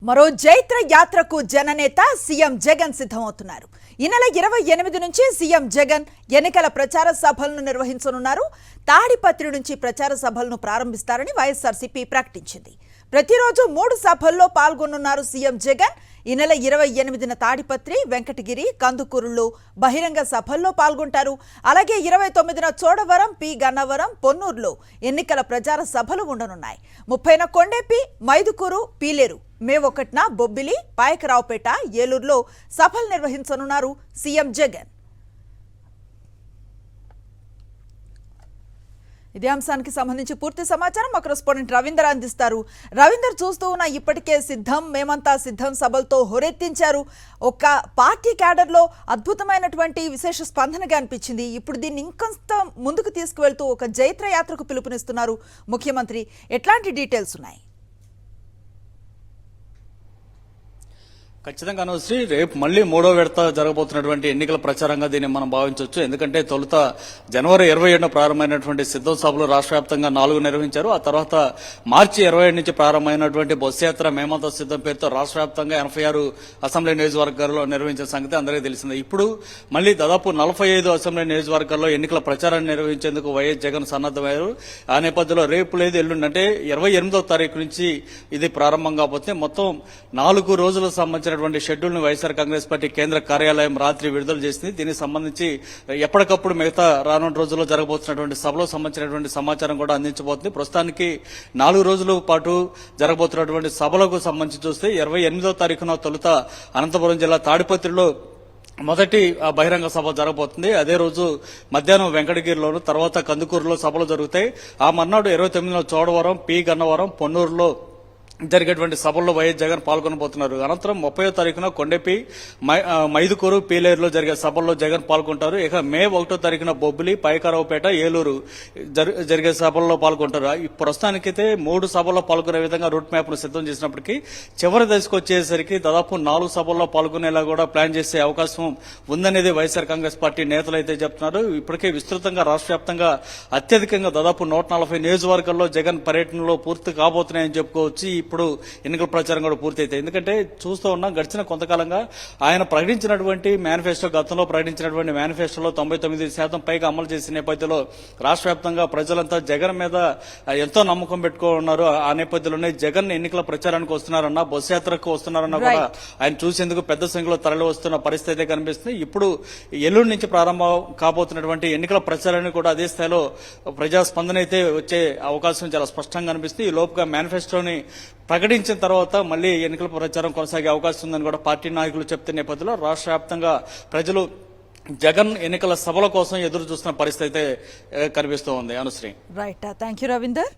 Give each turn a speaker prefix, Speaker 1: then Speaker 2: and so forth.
Speaker 1: మరో జైత్ర యాత్రకు జననేత సీఎం జగన్ సిద్ధమవుతున్నారు. ఈ నెల 28 నుంచి సీఎం జగన్ ఎన్నికల ప్రచార సభలను నిర్వహించనున్నారు. తాడిపత్రి నుంచి ప్రచార సభలను ప్రారంభిస్తారని వైఎస్ఆర్సీపీ ప్రకటించింది. ప్రతిరోజు 3 సభల్లో పాల్గొనున్నారు సీఎం జగన్. ఈ నెల 28న తాడిపత్రి, వెంకటగిరి, కందుకూరులో బహిరంగ సభల్లో పాల్గొంటారు. అలాగే 29న చోడవరం, పి గన్నవరం, పొన్నూరులో ఎన్నికల ప్రచార సభలు ఉండనున్నాయి. 30న కొండెపి, మైదుకూరు, పీలేరు, మే 1న బొబ్బిలి, పాయకరావుపేట, ఏలూరులో సభలు నిర్వహించనున్నారు సీఎం జగన్. ఇదే అంశానికి సంబంధించి పూర్తి సమాచారం మా కరెస్పాండెంట్ రవీందర్ అందిస్తారు. రవీందర్, చూస్తూ ఉన్న ఇప్పటికే సిద్ధం, మేమంతా సిద్ధం సభలతో హోరెత్తించారు. ఒక పార్టీ క్యాడర్లో అద్భుతమైనటువంటి విశేష స్పందనగా అనిపించింది. ఇప్పుడు దీన్ని ఇంకొంత ముందుకు తీసుకువెళ్తూ ఒక జైత్ర యాత్రకు పిలుపునిస్తున్నారు ముఖ్యమంత్రి. ఎట్లాంటి డీటెయిల్స్ ఉన్నాయి?
Speaker 2: ఖచ్చితంగా అనుశ్రీ, రేపు మళ్లీ 3వ విడత జరగబోతున్నటువంటి ఎన్నికల ప్రచారంగా దీన్ని మనం భావించవచ్చు. ఎందుకంటే తొలుత జనవరి 27న ప్రారంభమైనటువంటి సిద్ధం సభలు రాష్ట్ర వ్యాప్తంగా 4 నిర్వహించారు. ఆ తర్వాత మార్చి 27 నుంచి ప్రారంభమైనటువంటి బస్సు యాత్ర మేమంతా సిద్ధం పేరుతో రాష్ట్ర వ్యాప్తంగా 86 అసెంబ్లీ నియోజకవర్గాల్లో నిర్వహించిన సంగతి అందరికీ తెలిసిందే. ఇప్పుడు మళ్లీ దాదాపు 45 అసెంబ్లీ నియోజకవర్గాల్లో ఎన్నికల ప్రచారాన్ని నిర్వహించేందుకు వైఎస్ జగన్ సన్నద్దమయ్యారు. ఆ నేపథ్యంలో రేపు లేదు ఎల్లుండి అంటే 28వ తారీఖు నుంచి ఇది ప్రారంభం కాబోతే మొత్తం 4 రోజులకు సంబంధించిన షెడ్యూల్ ను వైఎస్ఆర్ కాంగ్రెస్ పార్టీ కేంద్ర కార్యాలయం రాత్రి విడుదల చేసింది. దీనికి సంబంధించి ఎప్పటికప్పుడు మిగతా రానున్న రోజుల్లో జరగబోతున్నటువంటి సభలో సంబంధించినటువంటి సమాచారం కూడా అందించబోతుంది. ప్రస్తుతానికి 4 రోజుల పాటు జరగబోతున్నటువంటి సభలకు సంబంధించి చూస్తే 28వ తారీఖున తొలుత అనంతపురం జిల్లా తాడిపత్రిలో మొదటి బహిరంగ సభ జరగబోతుంది. అదే రోజు మధ్యాహ్నం వెంకటగిరిలోను, తర్వాత కందుకూరులో సభలు జరుగుతాయి. ఆ మర్నాడు 29న చోడవరం, పి గన్నవరం, పొన్నూరులో జరిగేటువంటి సభల్లో వైఎస్ జగన్ పాల్గొనబోతున్నారు. అనంతరం 30వ తారీఖున కొండెపి, మైదుకూరు, పీలేరులో జరిగే సభల్లో జగన్ పాల్గొంటారు. ఇక మే 1వ తారీఖున బొబ్బిలి, పాయకరావుపేట, ఏలూరు జరిగే సభల్లో పాల్గొంటారు. ప్రస్తుతానికైతే 3 సభల్లో పాల్గొనే విధంగా రూట్ మ్యాప్ ను సిద్ధం చేసినప్పటికీ చివరి దశకు వచ్చేసరికి దాదాపు 4 సభల్లో పాల్గొనేలా కూడా ప్లాన్ చేసే అవకాశం ఉందనేది వైఎస్ఆర్ కాంగ్రెస్ పార్టీ నేతలు అయితే చెప్తున్నారు. ఇప్పటికే విస్తృతంగా రాష్ట్ర వ్యాప్తంగా అత్యధికంగా దాదాపు 140 నియోజకవర్గాల్లో జగన్ పర్యటనలో పూర్తి కాబోతున్నాయని చెప్పుకోవచ్చు. ఇప్పుడు ఎన్నికల ప్రచారం కూడా పూర్తయితే, ఎందుకంటే చూస్తూ ఉన్నాం గడిచిన కొంతకాలంగా ఆయన ప్రకటించినటువంటి మేనిఫెస్టో, గతంలో ప్రకటించినటువంటి మేనిఫెస్టోలో 99% పైగా అమలు చేసిన నేపథ్యంలో రాష్ట్ర వ్యాప్తంగా ప్రజలంతా జగన్ మీద ఎంతో నమ్మకం పెట్టుకున్నారు. ఆ నేపథ్యంలోనే జగన్ ఎన్నికల ప్రచారానికి వస్తున్నారన్నా, బస్సు యాత్రకు వస్తున్నారన్నా కూడా ఆయన చూసేందుకు పెద్ద సంఖ్యలో తరలి వస్తున్న పరిస్థితి అయితే కనిపిస్తుంది. ఇప్పుడు ఎల్లుండి నుంచి ప్రారంభం కాబోతున్నటువంటి ఎన్నికల ప్రచారాన్ని కూడా అదే స్థాయిలో ప్రజాస్పందన అయితే వచ్చే అవకాశం చాలా స్పష్టంగా కనిపిస్తుంది. ఈ లోపుగా మేనిఫెస్టోని ప్రకటించిన తర్వాత మళ్లీ ఎన్నికల ప్రచారం కొనసాగే అవకాశం ఉందని కూడా పార్టీ నాయకులు చెప్తున్న నేపథ్యంలో రాష్ట్ర వ్యాప్తంగా ప్రజలు జగన్ ఎన్నికల సభల కోసం ఎదురు చూస్తున్న పరిస్థితి అయితే కనిపిస్తూ ఉంది. Anusri,
Speaker 1: right, thank you Ravinder.